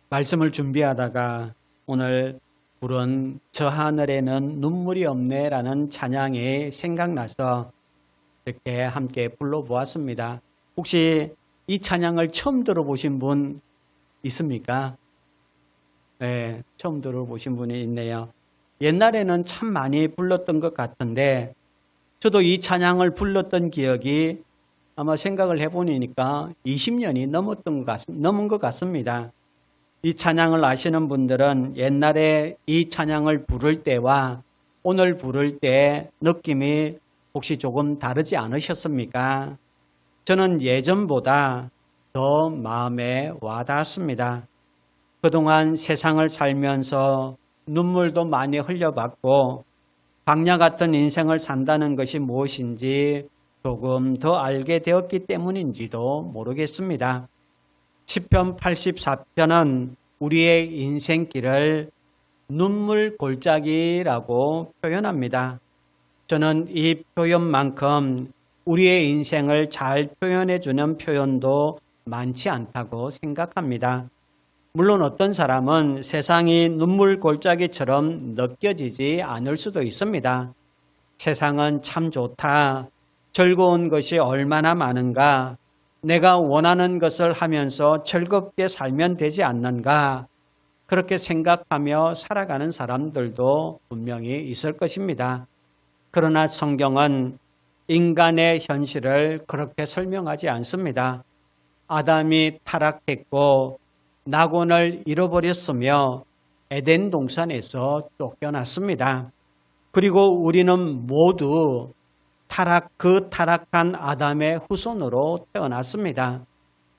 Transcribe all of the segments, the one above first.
말씀을 준비하다가 오늘 부른 저 하늘에는 눈물이 없네라는 찬양이 생각나서 이렇게 함께 불러보았습니다. 혹시 이 찬양을 처음 들어보신 분 있습니까? 네, 처음 들어보신 분이 있네요. 옛날에는 참 많이 불렀던 것 같은데 저도 이 찬양을 불렀던 기억이 아마 생각을 해보니까 20년이 넘은 것 같습니다. 이 찬양을 아시는 분들은 옛날에 이 찬양을 부를 때와 오늘 부를 때 느낌이 혹시 조금 다르지 않으셨습니까? 저는 예전보다 더 마음에 와닿았습니다. 그동안 세상을 살면서 눈물도 많이 흘려봤고 광야 같은 인생을 산다는 것이 무엇인지 조금 더 알게 되었기 때문인지도 모르겠습니다. 시편 84편은 우리의 인생길을 눈물 골짜기라고 표현합니다. 저는 이 표현만큼 우리의 인생을 잘 표현해주는 표현도 많지 않다고 생각합니다. 물론 어떤 사람은 세상이 눈물 골짜기처럼 느껴지지 않을 수도 있습니다. 세상은 참 좋다. 즐거운 것이 얼마나 많은가. 내가 원하는 것을 하면서 즐겁게 살면 되지 않는가. 그렇게 생각하며 살아가는 사람들도 분명히 있을 것입니다. 그러나 성경은 인간의 현실을 그렇게 설명하지 않습니다. 아담이 타락했고 낙원을 잃어버렸으며 에덴 동산에서 쫓겨났습니다. 그리고 우리는 모두 그 타락한 아담의 후손으로 태어났습니다.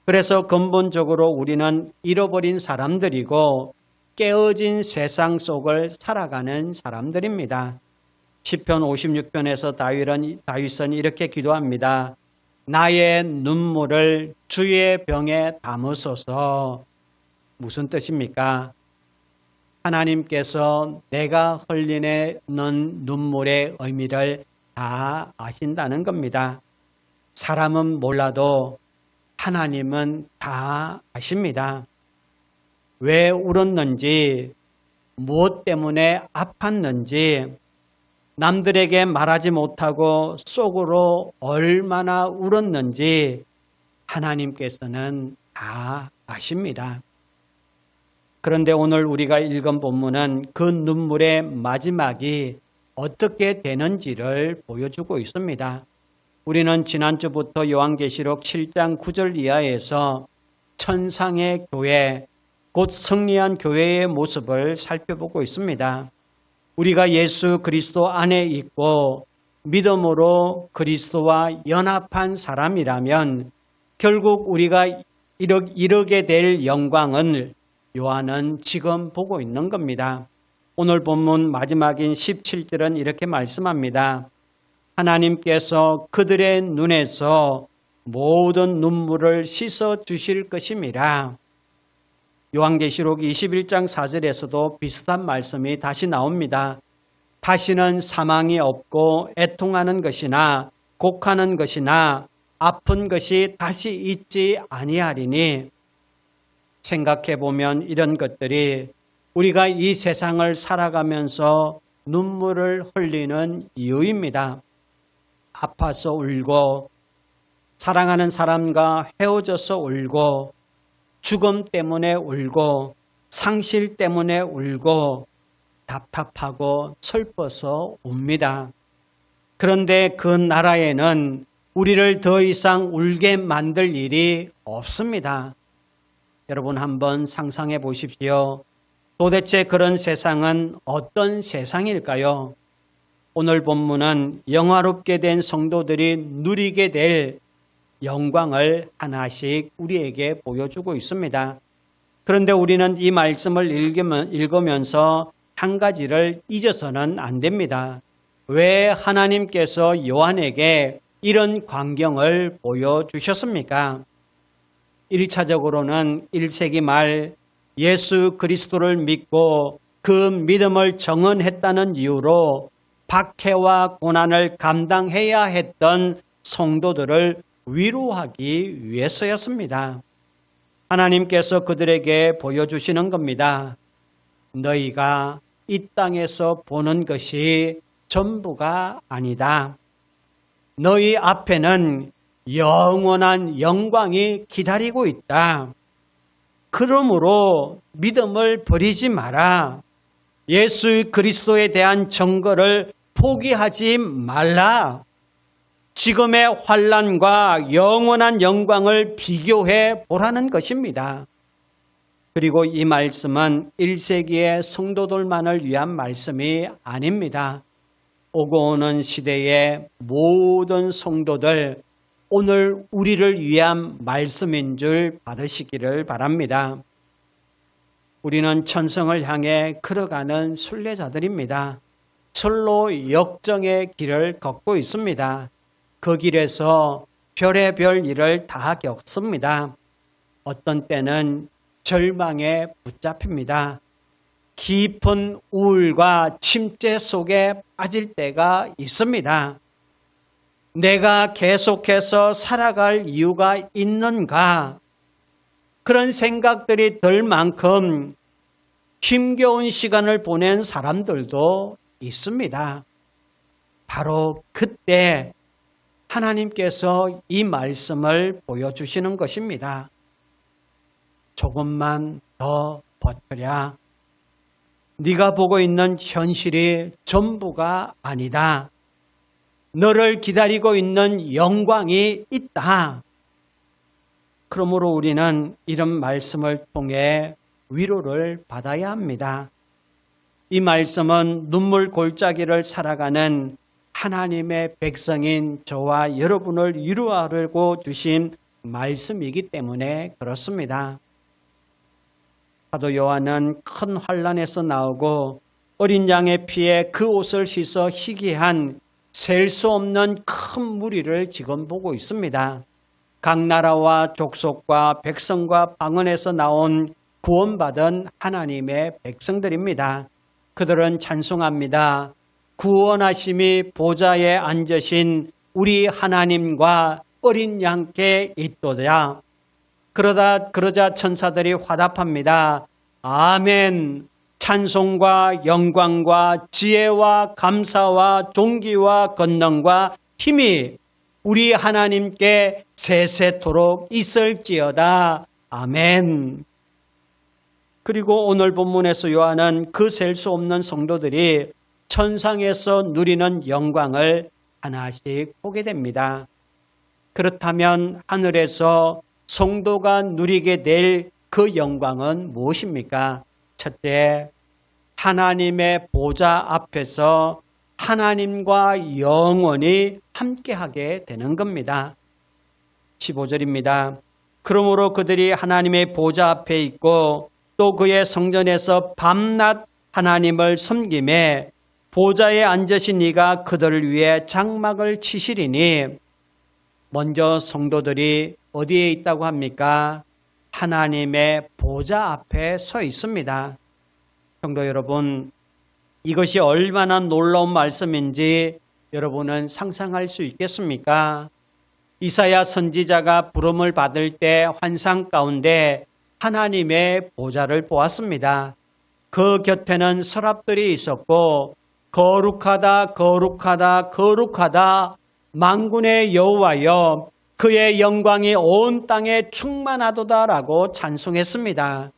그래서 근본적으로 우리는 잃어버린 사람들이고 깨어진 세상 속을 살아가는 사람들입니다. 시편 56편에서 다윗은 이렇게 기도합니다. 나의 눈물을 주의 병에 담으소서. 무슨 뜻입니까? 하나님께서 내가 흘리는 눈물의 의미를 다 아신다는 겁니다. 사람은 몰라도 하나님은 다 아십니다. 왜 울었는지, 무엇 때문에 아팠는지, 남들에게 말하지 못하고 속으로 얼마나 울었는지 하나님께서는 다 아십니다. 그런데 오늘 우리가 읽은 본문은 그 눈물의 마지막이 어떻게 되는지를 보여주고 있습니다. 우리는 지난주부터 요한계시록 7장 9절 이하에서 천상의 교회, 곧 승리한 교회의 모습을 살펴보고 있습니다. 우리가 예수 그리스도 안에 있고 믿음으로 그리스도와 연합한 사람이라면 결국 우리가 이르게 될 영광을 요한은 지금 보고 있는 겁니다. 오늘 본문 마지막인 17절은 이렇게 말씀합니다. 하나님께서 그들의 눈에서 모든 눈물을 씻어 주실 것임이라. 요한계시록 21장 4절에서도 비슷한 말씀이 다시 나옵니다. 다시는 사망이 없고 애통하는 것이나 곡하는 것이나 아픈 것이 다시 있지 아니하리니. 생각해보면 이런 것들이 우리가 이 세상을 살아가면서 눈물을 흘리는 이유입니다. 아파서 울고, 사랑하는 사람과 헤어져서 울고, 죽음 때문에 울고, 상실 때문에 울고, 답답하고 슬퍼서 웁니다. 그런데 그 나라에는 우리를 더 이상 울게 만들 일이 없습니다. 여러분 한번 상상해 보십시오. 도대체 그런 세상은 어떤 세상일까요? 오늘 본문은 영화롭게 된 성도들이 누리게 될 영광을 하나씩 우리에게 보여주고 있습니다. 그런데 우리는 이 말씀을 읽으면서 한 가지를 잊어서는 안 됩니다. 왜 하나님께서 요한에게 이런 광경을 보여주셨습니까? 1차적으로는 1세기 말 예수 그리스도를 믿고 그 믿음을 정언했다는 이유로 박해와 고난을 감당해야 했던 성도들을 위로하기 위해서였습니다. 하나님께서 그들에게 보여주시는 겁니다. 너희가 이 땅에서 보는 것이 전부가 아니다. 너희 앞에는 영원한 영광이 기다리고 있다. 그러므로 믿음을 버리지 마라. 예수 그리스도에 대한 증거를 포기하지 말라. 지금의 환난과 영원한 영광을 비교해 보라는 것입니다. 그리고 이 말씀은 1세기의 성도들만을 위한 말씀이 아닙니다. 오고 오는 시대의 모든 성도들, 오늘 우리를 위한 말씀인 줄 받으시기를 바랍니다. 우리는 천성을 향해 걸어가는 순례자들입니다. 철로 역정의 길을 걷고 있습니다. 그 길에서 별의별 일을 다 겪습니다. 어떤 때는 절망에 붙잡힙니다. 깊은 우울과 침체 속에 빠질 때가 있습니다. 내가 계속해서 살아갈 이유가 있는가? 그런 생각들이 들 만큼 힘겨운 시간을 보낸 사람들도 있습니다. 바로 그때 하나님께서 이 말씀을 보여주시는 것입니다. 조금만 더 버텨라. 네가 보고 있는 현실이 전부가 아니다. 너를 기다리고 있는 영광이 있다. 그러므로 우리는 이런 말씀을 통해 위로를 받아야 합니다. 이 말씀은 눈물 골짜기를 살아가는 하나님의 백성인 저와 여러분을 위로하려고 주신 말씀이기 때문에 그렇습니다. 사도 요한은 큰 환난에서 나오고 어린 양의 피에 그 옷을 씻어 희귀한 셀 수 없는 큰 무리를 지금 보고 있습니다. 각 나라와 족속과 백성과 방언에서 나온 구원받은 하나님의 백성들입니다. 그들은 찬송합니다. 구원하심이 보좌에 앉으신 우리 하나님과 어린 양께 있도다. 그러자 천사들이 화답합니다. 아멘. 찬송과 영광과 지혜와 감사와 존귀와 권능과 힘이 우리 하나님께 세세토록 있을지어다. 아멘. 그리고 오늘 본문에서 요한은 그 셀 수 없는 성도들이 천상에서 누리는 영광을 하나씩 보게 됩니다. 그렇다면 하늘에서 성도가 누리게 될 그 영광은 무엇입니까? 첫째, 하나님의 보좌 앞에서 하나님과 영원히 함께하게 되는 겁니다. 15절입니다. 그러므로 그들이 하나님의 보좌 앞에 있고 또 그의 성전에서 밤낮 하나님을 섬김에 보좌에 앉으신 이가 그들을 위해 장막을 치시리니, 먼저 성도들이 어디에 있다고 합니까? 하나님의 보좌 앞에 서 있습니다. 성도 여러분, 이것이 얼마나 놀라운 말씀인지 여러분은 상상할 수 있겠습니까? 이사야 선지자가 부름을 받을 때 환상 가운데 하나님의 보좌를 보았습니다. 그 곁에는 서랍들이 있었고 거룩하다 거룩하다 거룩하다 만군의 여호와여 그의 영광이 온 땅에 충만하도다라고 찬송했습니다.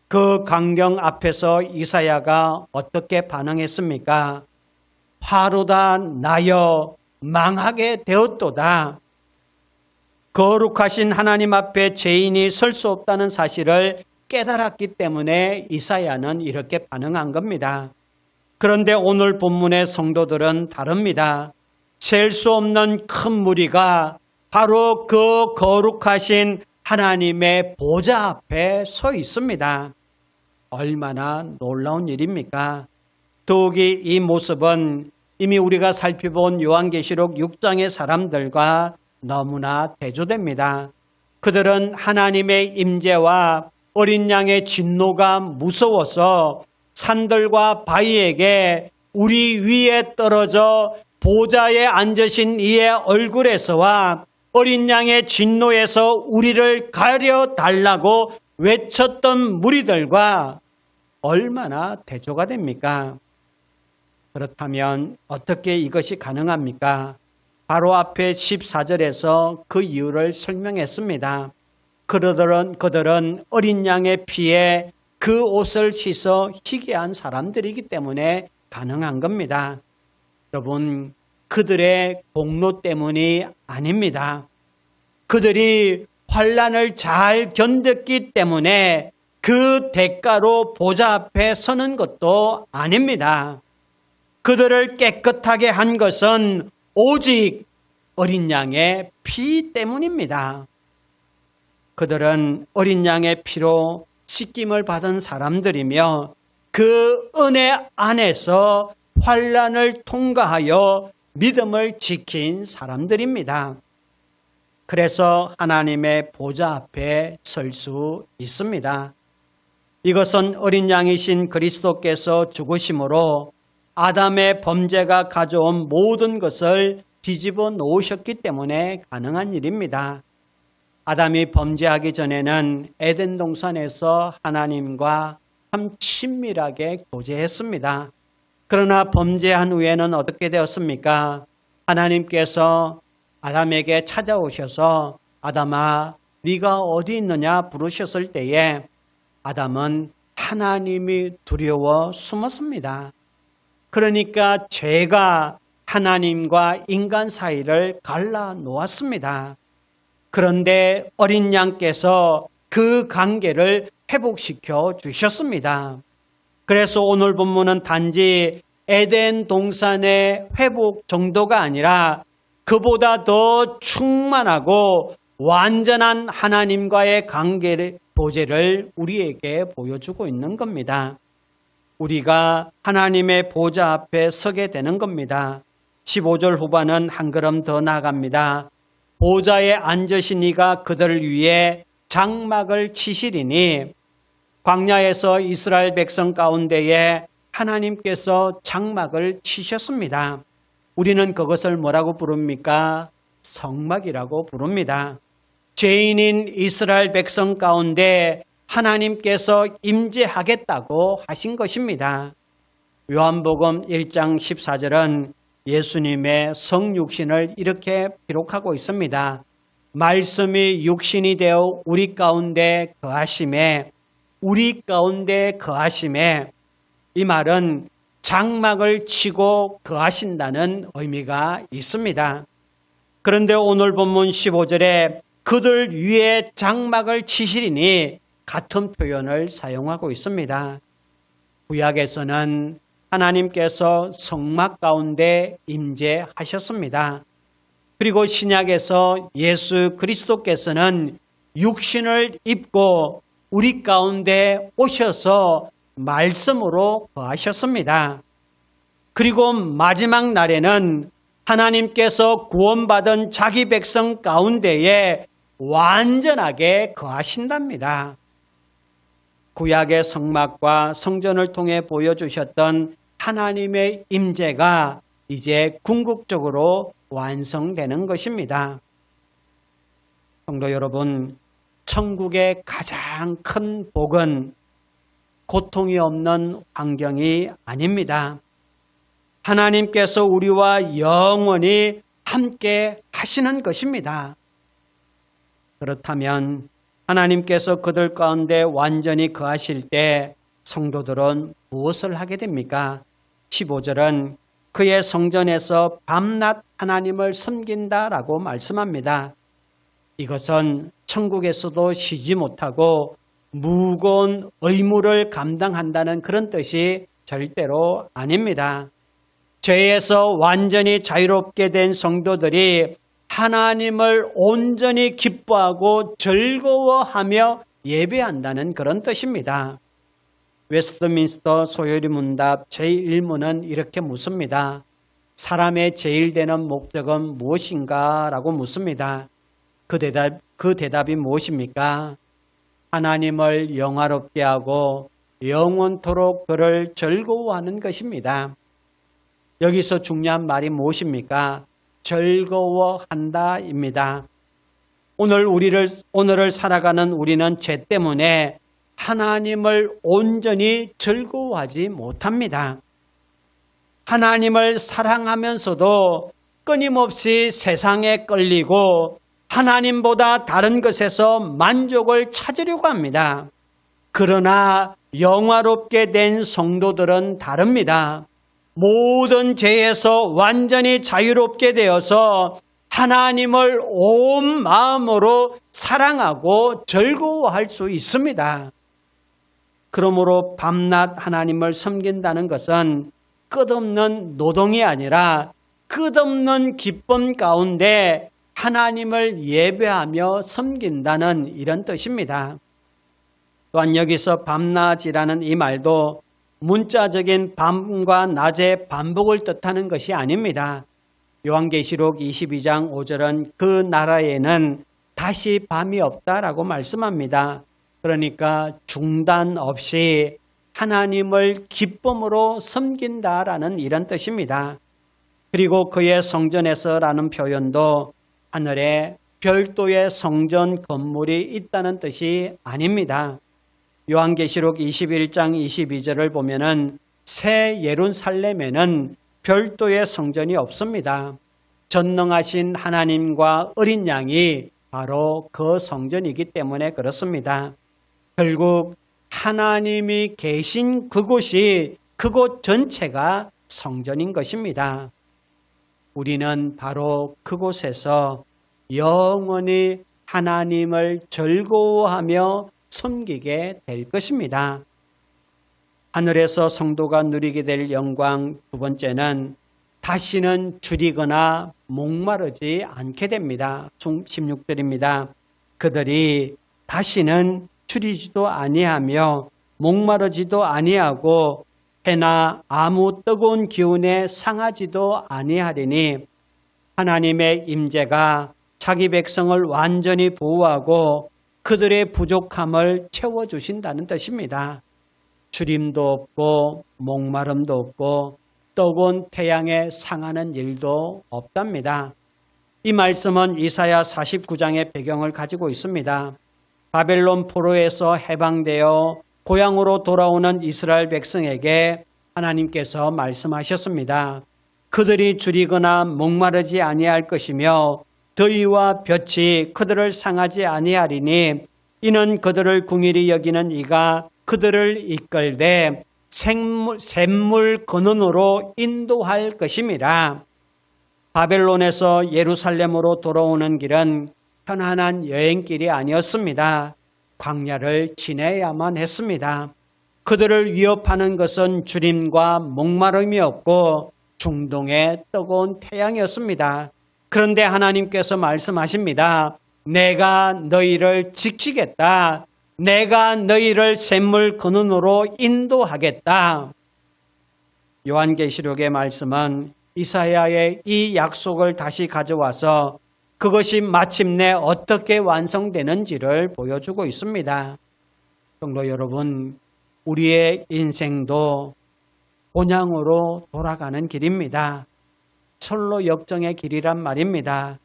그 광경 앞에서 이사야가 어떻게 반응했습니까? 화로다 나여 망하게 되었도다. 거룩하신 하나님 앞에 죄인이 설 수 없다는 사실을 깨달았기 때문에 이사야는 이렇게 반응한 겁니다. 그런데 오늘 본문의 성도들은 다릅니다. 셀 수 없는 큰 무리가 바로 그 거룩하신 하나님의 보좌 앞에 서 있습니다. 얼마나 놀라운 일입니까? 더욱이 이 모습은 이미 우리가 살펴본 요한계시록 6장의 사람들과 너무나 대조됩니다. 그들은 하나님의 임재와 어린 양의 진노가 무서워서 산들과 바위에게 우리 위에 떨어져 보좌에 앉으신 이의 얼굴에서와 어린 양의 진노에서 우리를 가려달라고 외쳤던 무리들과 얼마나 대조가 됩니까? 그렇다면 어떻게 이것이 가능합니까? 바로 앞에 14절에서 그 이유를 설명했습니다. 그들은 어린 양의 피에 그 옷을 씻어 희게한 사람들이기 때문에 가능한 겁니다. 여러분, 그들의 공로 때문이 아닙니다. 그들이 환난을 잘 견뎠기 때문에 그 대가로 보좌 앞에 서는 것도 아닙니다. 그들을 깨끗하게 한 것은 오직 어린 양의 피 때문입니다. 그들은 어린 양의 피로 씻김을 받은 사람들이며 그 은혜 안에서 환난을 통과하여 믿음을 지킨 사람들입니다. 그래서 하나님의 보좌 앞에 설 수 있습니다. 이것은 어린 양이신 그리스도께서 죽으심으로 아담의 범죄가 가져온 모든 것을 뒤집어 놓으셨기 때문에 가능한 일입니다. 아담이 범죄하기 전에는 에덴 동산에서 하나님과 참 친밀하게 교제했습니다. 그러나 범죄한 후에는 어떻게 되었습니까? 하나님께서 아담에게 찾아오셔서 아담아, 네가 어디 있느냐 부르셨을 때에 아담은 하나님이 두려워 숨었습니다. 그러니까 죄가 하나님과 인간 사이를 갈라 놓았습니다. 그런데 어린 양께서 그 관계를 회복시켜 주셨습니다. 그래서 오늘 본문은 단지 에덴 동산의 회복 정도가 아니라 그보다 더 충만하고 완전한 하나님과의 관계의 보좌를 우리에게 보여주고 있는 겁니다. 우리가 하나님의 보좌 앞에 서게 되는 겁니다. 15절 후반은 한 걸음 더 나아갑니다. 보좌에 앉으신 이가 그들을 위해 장막을 치시리니, 광야에서 이스라엘 백성 가운데에 하나님께서 장막을 치셨습니다. 우리는 그것을 뭐라고 부릅니까? 성막이라고 부릅니다. 죄인인 이스라엘 백성 가운데 하나님께서 임재하겠다고 하신 것입니다. 요한복음 1장 14절은 예수님의 성육신을 이렇게 기록하고 있습니다. 말씀이 육신이 되어 우리 가운데 거하심에, 우리 가운데 거하심에, 이 말은 장막을 치고 거하신다는 의미가 있습니다. 그런데 오늘 본문 15절에 그들 위에 장막을 치시리니 같은 표현을 사용하고 있습니다. 구약에서는 하나님께서 성막 가운데 임재하셨습니다. 그리고 신약에서 예수 그리스도께서는 육신을 입고 우리 가운데 오셔서 말씀으로 거하셨습니다. 그리고 마지막 날에는 하나님께서 구원받은 자기 백성 가운데에 완전하게 거하신답니다. 구약의 성막과 성전을 통해 보여주셨던 하나님의 임재가 이제 궁극적으로 완성되는 것입니다. 성도 여러분, 천국의 가장 큰 복은 고통이 없는 환경이 아닙니다. 하나님께서 우리와 영원히 함께 하시는 것입니다. 그렇다면 하나님께서 그들 가운데 완전히 거하실 때 성도들은 무엇을 하게 됩니까? 15절은 그의 성전에서 밤낮 하나님을 섬긴다라고 말씀합니다. 이것은 천국에서도 쉬지 못하고 무거운 의무를 감당한다는 그런 뜻이 절대로 아닙니다. 죄에서 완전히 자유롭게 된 성도들이 하나님을 온전히 기뻐하고 즐거워하며 예배한다는 그런 뜻입니다. 웨스트민스터 소요리 문답 제1문은 이렇게 묻습니다. 사람의 제일 되는 목적은 무엇인가? 라고 묻습니다. 그 대답이 무엇입니까? 하나님을 영화롭게 하고 영원토록 그를 즐거워하는 것입니다. 여기서 중요한 말이 무엇입니까? 즐거워한다입니다. 오늘을 살아가는 우리는 죄 때문에 하나님을 온전히 즐거워하지 못합니다. 하나님을 사랑하면서도 끊임없이 세상에 끌리고 하나님보다 다른 것에서 만족을 찾으려고 합니다. 그러나 영화롭게 된 성도들은 다릅니다. 모든 죄에서 완전히 자유롭게 되어서 하나님을 온 마음으로 사랑하고 즐거워할 수 있습니다. 그러므로 밤낮 하나님을 섬긴다는 것은 끝없는 노동이 아니라 끝없는 기쁨 가운데 하나님을 예배하며 섬긴다는 이런 뜻입니다. 또한 여기서 밤낮이라는 이 말도 문자적인 밤과 낮의 반복을 뜻하는 것이 아닙니다. 요한계시록 22장 5절은 그 나라에는 다시 밤이 없다라고 말씀합니다. 그러니까 중단 없이 하나님을 기쁨으로 섬긴다라는 이런 뜻입니다. 그리고 그의 성전에서라는 표현도 하늘에 별도의 성전 건물이 있다는 뜻이 아닙니다. 요한계시록 21장 22절을 보면은 새 예루살렘에는 별도의 성전이 없습니다. 전능하신 하나님과 어린 양이 바로 그 성전이기 때문에 그렇습니다. 결국 하나님이 계신 그곳이 그곳 전체가 성전인 것입니다. 우리는 바로 그곳에서 영원히 하나님을 즐거워하며 섬기게 될 것입니다. 하늘에서 성도가 누리게 될 영광 두 번째는 다시는 줄이거나 목마르지 않게 됩니다. 16절입니다. 그들이 다시는 줄이지도 아니하며 목마르지도 아니하고 해나 아무 뜨거운 기운에 상하지도 아니하리니 하나님의 임재가 자기 백성을 완전히 보호하고 그들의 부족함을 채워주신다는 뜻입니다. 주림도 없고 목마름도 없고 뜨거운 태양에 상하는 일도 없답니다. 이 말씀은 이사야 49장의 배경을 가지고 있습니다. 바벨론 포로에서 해방되어 고향으로 돌아오는 이스라엘 백성에게 하나님께서 말씀하셨습니다. 그들이 줄이거나 목마르지 아니할 것이며 더위와 볕이 그들을 상하지 아니하리니 이는 그들을 궁일이 여기는 이가 그들을 이끌되 샘물 근원으로 인도할 것임이라. 바벨론에서 예루살렘으로 돌아오는 길은 편안한 여행길이 아니었습니다. 광야를 지내야만 했습니다. 그들을 위협하는 것은 주림과 목마름이었고 중동의 뜨거운 태양이었습니다. 그런데 하나님께서 말씀하십니다. 내가 너희를 지키겠다. 내가 너희를 샘물 근원으로 인도하겠다. 요한계시록의 말씀은 이사야의 이 약속을 다시 가져와서 그것이 마침내 어떻게 완성되는지를 보여주고 있습니다. 성도 여러분, 우리의 인생도 본향으로 돌아가는 길입니다. 철로 역정의 길이란 말입니다.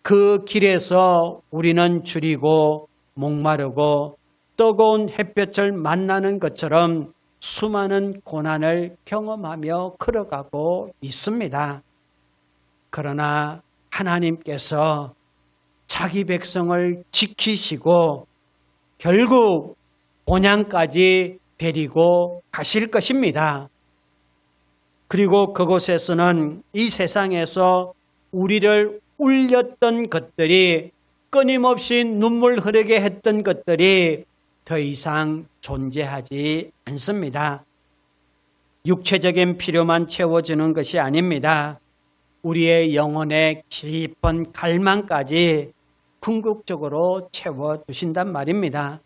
그 길에서 우리는 줄이고 목마르고 뜨거운 햇볕을 만나는 것처럼 수많은 고난을 경험하며 걸어가고 있습니다. 그러나 하나님께서 자기 백성을 지키시고 결국 본향까지 데리고 가실 것입니다. 그리고 그곳에서는 이 세상에서 우리를 울렸던 것들이 끊임없이 눈물 흐르게 했던 것들이 더 이상 존재하지 않습니다. 육체적인 필요만 채워주는 것이 아닙니다. 우리의 영혼의 깊은 갈망까지 궁극적으로 채워주신단 말입니다.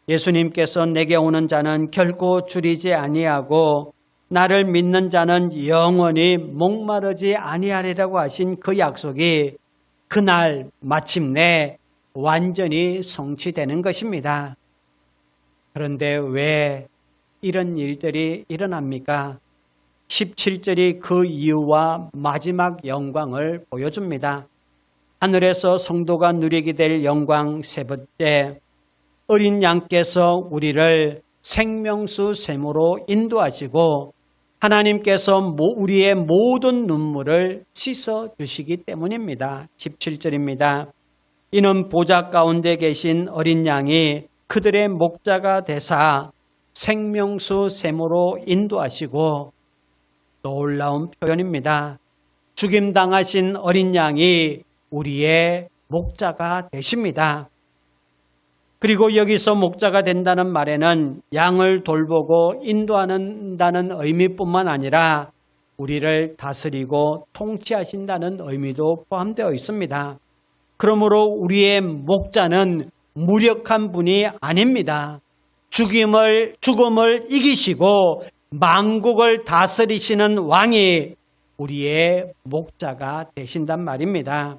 예수님께서 내게 오는 자는 결코 줄이지 아니하고 나를 믿는 자는 영원히 목마르지 아니하리라고 하신 그 약속이 그날 마침내 완전히 성취되는 것입니다. 그런데 왜 이런 일들이 일어납니까? 17절이 그 이유와 마지막 영광을 보여줍니다. 하늘에서 성도가 누리게 될 영광 세 번째, 어린 양께서 우리를 생명수 샘으로 인도하시고 하나님께서 우리의 모든 눈물을 씻어주시기 때문입니다. 17절입니다. 이는 보좌 가운데 계신 어린 양이 그들의 목자가 되사 생명수 샘으로 인도하시고, 놀라운 표현입니다. 죽임당하신 어린 양이 우리의 목자가 되십니다. 그리고 여기서 목자가 된다는 말에는 양을 돌보고 인도한다는 의미뿐만 아니라 우리를 다스리고 통치하신다는 의미도 포함되어 있습니다. 그러므로 우리의 목자는 무력한 분이 아닙니다. 죽음을 이기시고 만국을 다스리시는 왕이 우리의 목자가 되신단 말입니다.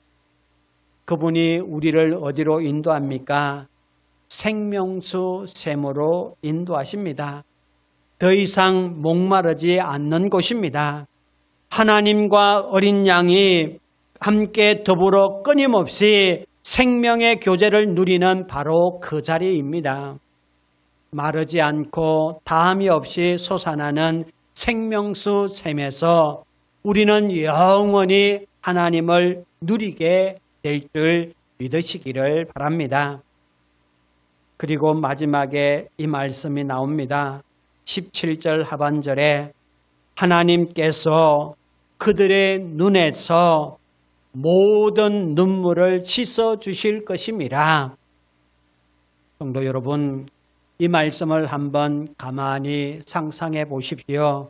그분이 우리를 어디로 인도합니까? 생명수 샘으로 인도하십니다. 더 이상 목마르지 않는 곳입니다. 하나님과 어린 양이 함께 더불어 끊임없이 생명의 교제를 누리는 바로 그 자리입니다. 마르지 않고 다함이 없이 솟아나는 생명수 샘에서 우리는 영원히 하나님을 누리게 될 줄 믿으시기를 바랍니다. 그리고 마지막에 이 말씀이 나옵니다. 17절 하반절에 하나님께서 그들의 눈에서 모든 눈물을 씻어 주실 것임이라. 성도 여러분, 이 말씀을 한번 가만히 상상해 보십시오.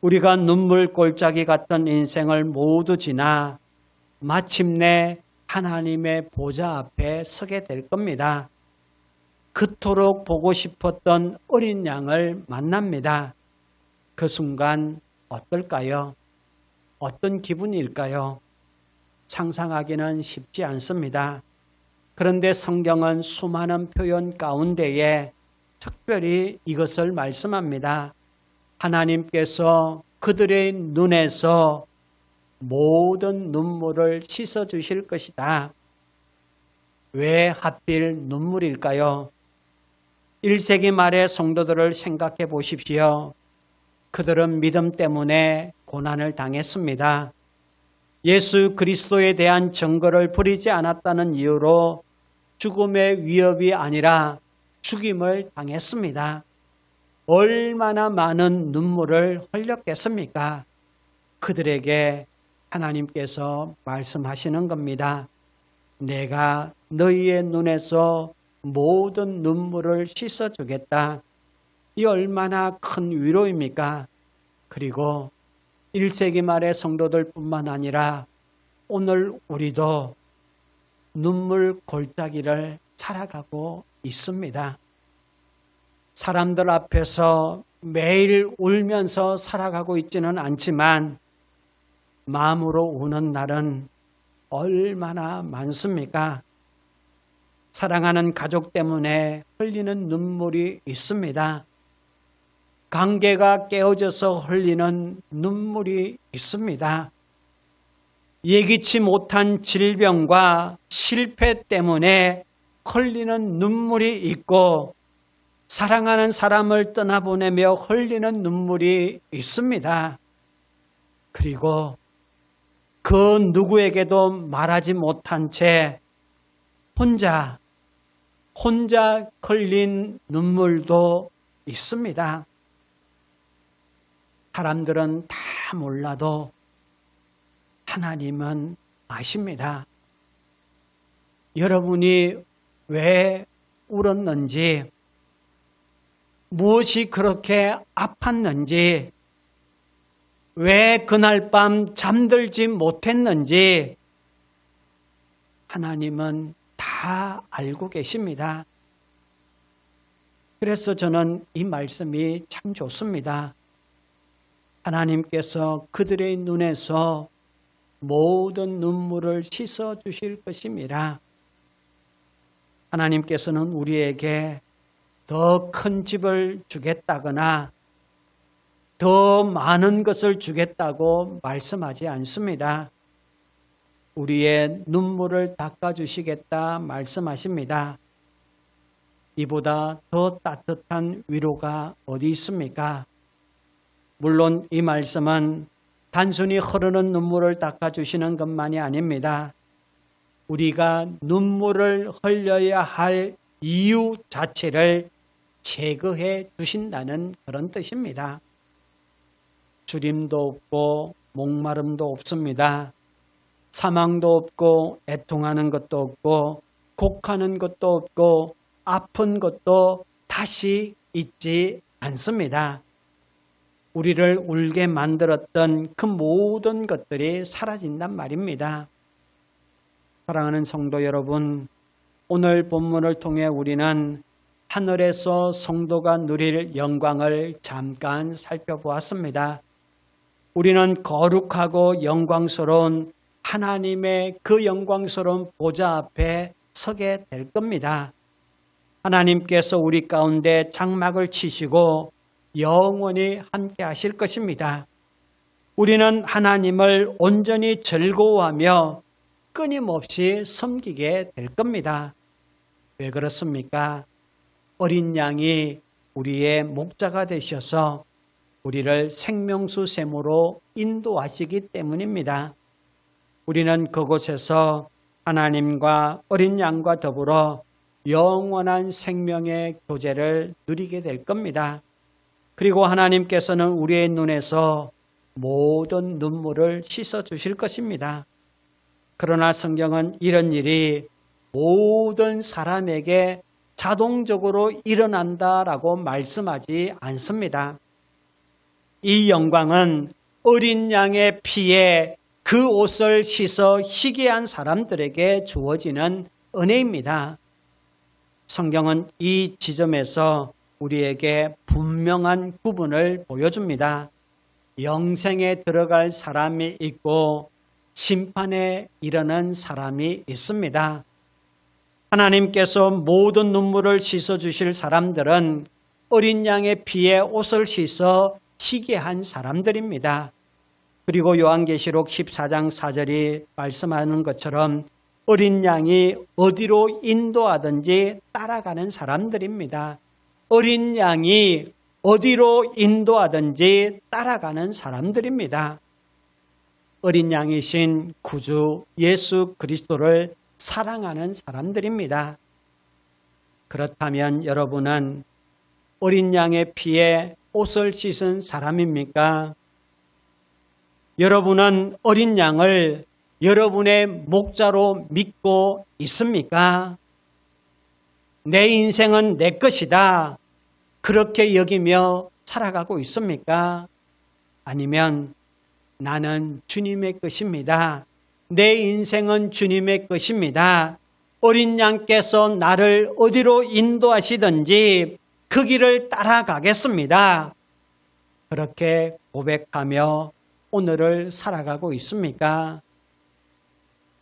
우리가 눈물 골짜기 같은 인생을 모두 지나 마침내 하나님의 보좌 앞에 서게 될 겁니다. 그토록 보고 싶었던 어린 양을 만납니다. 그 순간 어떨까요? 어떤 기분일까요? 상상하기는 쉽지 않습니다. 그런데 성경은 수많은 표현 가운데에 특별히 이것을 말씀합니다. 하나님께서 그들의 눈에서 모든 눈물을 씻어 주실 것이다. 왜 하필 눈물일까요? 1세기 말의 성도들을 생각해 보십시오. 그들은 믿음 때문에 고난을 당했습니다. 예수 그리스도에 대한 증거를 버리지 않았다는 이유로 죽음의 위협이 아니라 죽임을 당했습니다. 얼마나 많은 눈물을 흘렸겠습니까? 그들에게 하나님께서 말씀하시는 겁니다. 내가 너희의 눈에서 모든 눈물을 씻어주겠다. 이 얼마나 큰 위로입니까? 그리고 1세기 말의 성도들뿐만 아니라 오늘 우리도 눈물 골짜기를 살아가고 있습니다. 사람들 앞에서 매일 울면서 살아가고 있지는 않지만 마음으로 우는 날은 얼마나 많습니까? 사랑하는 가족 때문에 흘리는 눈물이 있습니다. 관계가 깨어져서 흘리는 눈물이 있습니다. 예기치 못한 질병과 실패 때문에 흘리는 눈물이 있고 사랑하는 사람을 떠나보내며 흘리는 눈물이 있습니다. 그리고 그 누구에게도 말하지 못한 채 혼자 흘린 눈물도 있습니다. 사람들은 다 몰라도 하나님은 아십니다. 여러분이 왜 울었는지, 무엇이 그렇게 아팠는지, 왜 그날 밤 잠들지 못했는지 하나님은 다 알고 계십니다. 그래서 저는 이 말씀이 참 좋습니다. 하나님께서 그들의 눈에서 모든 눈물을 씻어 주실 것임이라. 하나님께서는 우리에게 더 큰 집을 주겠다거나 더 많은 것을 주겠다고 말씀하지 않습니다. 우리의 눈물을 닦아주시겠다 말씀하십니다. 이보다 더 따뜻한 위로가 어디 있습니까? 물론 이 말씀은 단순히 흐르는 눈물을 닦아주시는 것만이 아닙니다. 우리가 눈물을 흘려야 할 이유 자체를 제거해 주신다는 그런 뜻입니다. 주림도 없고 목마름도 없습니다. 사망도 없고 애통하는 것도 없고 곡하는 것도 없고 아픈 것도 다시 있지 않습니다. 우리를 울게 만들었던 그 모든 것들이 사라진단 말입니다. 사랑하는 성도 여러분, 오늘 본문을 통해 우리는 하늘에서 성도가 누릴 영광을 잠깐 살펴보았습니다. 우리는 거룩하고 영광스러운 하나님의 그 영광스러운 보좌 앞에 서게 될 겁니다. 하나님께서 우리 가운데 장막을 치시고 영원히 함께 하실 것입니다. 우리는 하나님을 온전히 즐거워하며 끊임없이 섬기게 될 겁니다. 왜 그렇습니까? 어린 양이 우리의 목자가 되셔서 우리를 생명수 샘으로 인도하시기 때문입니다. 우리는 그곳에서 하나님과 어린 양과 더불어 영원한 생명의 교제를 누리게 될 겁니다. 그리고 하나님께서는 우리의 눈에서 모든 눈물을 씻어 주실 것입니다. 그러나 성경은 이런 일이 모든 사람에게 자동적으로 일어난다라고 말씀하지 않습니다. 이 영광은 어린 양의 피에 그 옷을 씻어 희게 한 사람들에게 주어지는 은혜입니다. 성경은 이 지점에서 우리에게 분명한 구분을 보여줍니다. 영생에 들어갈 사람이 있고 심판에 이르는 사람이 있습니다. 하나님께서 모든 눈물을 씻어주실 사람들은 어린 양의 피에 옷을 씻어 희게 한 사람들입니다. 그리고 요한계시록 14장 4절이 말씀하는 것처럼 어린 양이 어디로 인도하든지 따라가는 사람들입니다. 어린 양이 어디로 인도하든지 따라가는 사람들입니다. 어린 양이신 구주 예수 그리스도를 사랑하는 사람들입니다. 그렇다면 여러분은 어린 양의 피에 옷을 씻은 사람입니까? 여러분은 어린 양을 여러분의 목자로 믿고 있습니까? 내 인생은 내 것이다. 그렇게 여기며 살아가고 있습니까? 아니면 나는 주님의 것입니다. 내 인생은 주님의 것입니다. 어린 양께서 나를 어디로 인도하시든지 그 길을 따라가겠습니다. 그렇게 고백하며 오늘을 살아가고 있습니까?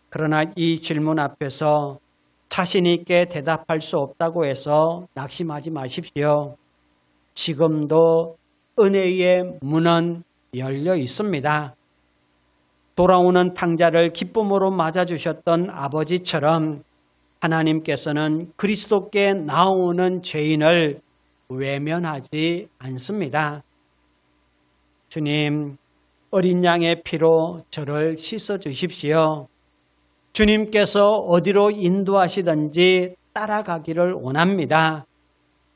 그러나 이 질문 앞에서 자신 있게 대답할 수 없다고 해서 낙심하지 마십시오. 지금도 은혜의 문은 열려 있습니다. 돌아오는 탕자를 기쁨으로 맞아주셨던 아버지처럼 하나님께서는 그리스도께 나오는 죄인을 외면하지 않습니다. 주님, 어린 양의 피로 저를 씻어 주십시오. 주님께서 어디로 인도하시든지 따라가기를 원합니다.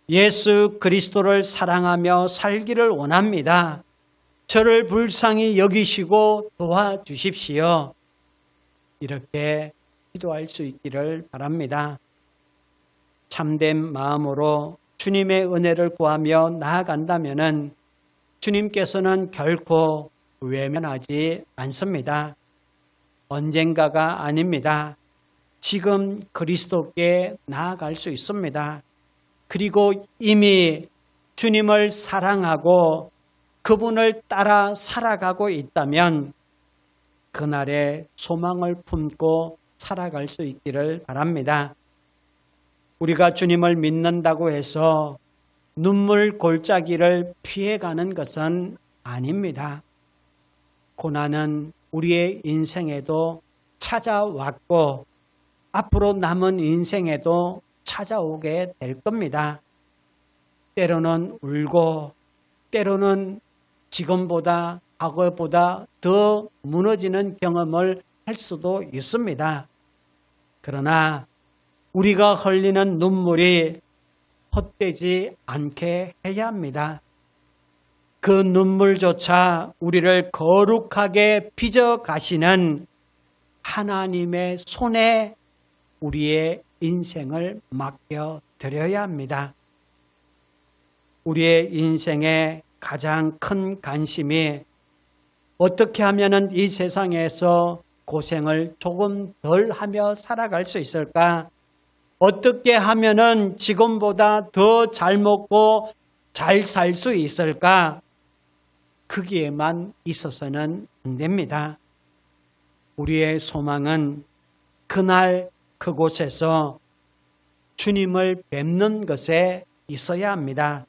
예수 그리스도를 사랑하며 살기를 원합니다. 저를 불쌍히 여기시고 도와주십시오. 이렇게 기도할 수 있기를 바랍니다. 참된 마음으로 주님의 은혜를 구하며 나아간다면 주님께서는 결코 외면하지 않습니다. 언젠가가 아닙니다. 지금 그리스도께 나아갈 수 있습니다. 그리고 이미 주님을 사랑하고 그분을 따라 살아가고 있다면 그날의 소망을 품고 살아갈 수 있기를 바랍니다. 우리가 주님을 믿는다고 해서 눈물 골짜기를 피해가는 것은 아닙니다. 고난은 우리의 인생에도 찾아왔고 앞으로 남은 인생에도 찾아오게 될 겁니다. 때로는 울고 때로는 지금보다 과거보다 더 무너지는 경험을 할 수도 있습니다. 그러나 우리가 흘리는 눈물이 헛되지 않게 해야 합니다. 그 눈물조차 우리를 거룩하게 빚어가시는 하나님의 손에 우리의 인생을 맡겨드려야 합니다. 우리의 인생의 가장 큰 관심이 어떻게 하면 이 세상에서 고생을 조금 덜 하며 살아갈 수 있을까? 어떻게 하면 지금보다 더 잘 먹고 잘 살 수 있을까? 거기에만 있어서는 안 됩니다. 우리의 소망은 그날 그곳에서 주님을 뵙는 것에 있어야 합니다.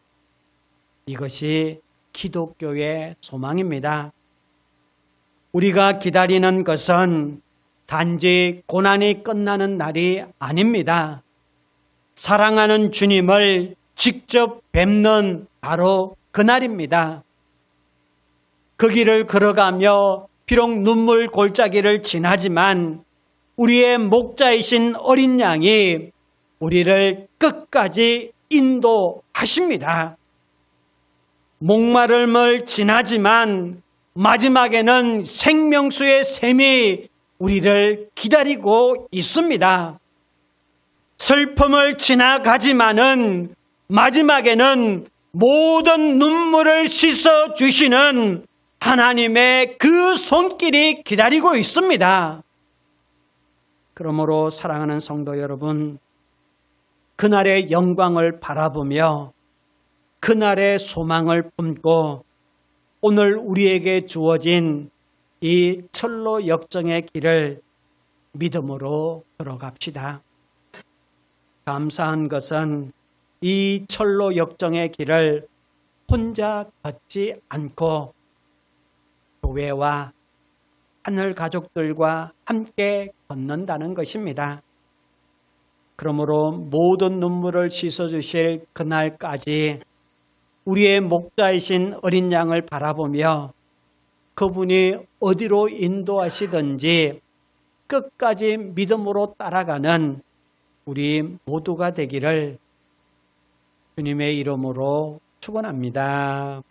이것이 기독교의 소망입니다. 우리가 기다리는 것은 단지 고난이 끝나는 날이 아닙니다. 사랑하는 주님을 직접 뵙는 바로 그날입니다. 그 길을 걸어가며 비록 눈물 골짜기를 지나지만 우리의 목자이신 어린 양이 우리를 끝까지 인도하십니다. 목마름을 지나지만 마지막에는 생명수의 샘이 우리를 기다리고 있습니다. 슬픔을 지나가지만은 마지막에는 모든 눈물을 씻어주시는 하나님의 그 손길이 기다리고 있습니다. 그러므로 사랑하는 성도 여러분, 그날의 영광을 바라보며 그날의 소망을 품고 오늘 우리에게 주어진 이 철로 역정의 길을 믿음으로 걸어갑시다. 감사한 것은 이 철로 역정의 길을 혼자 걷지 않고 교회와 하늘 가족들과 함께 걷는다는 것입니다. 그러므로 모든 눈물을 씻어주실 그날까지 우리의 목자이신 어린 양을 바라보며 그분이 어디로 인도하시든지 끝까지 믿음으로 따라가는 우리 모두가 되기를 주님의 이름으로 축원합니다.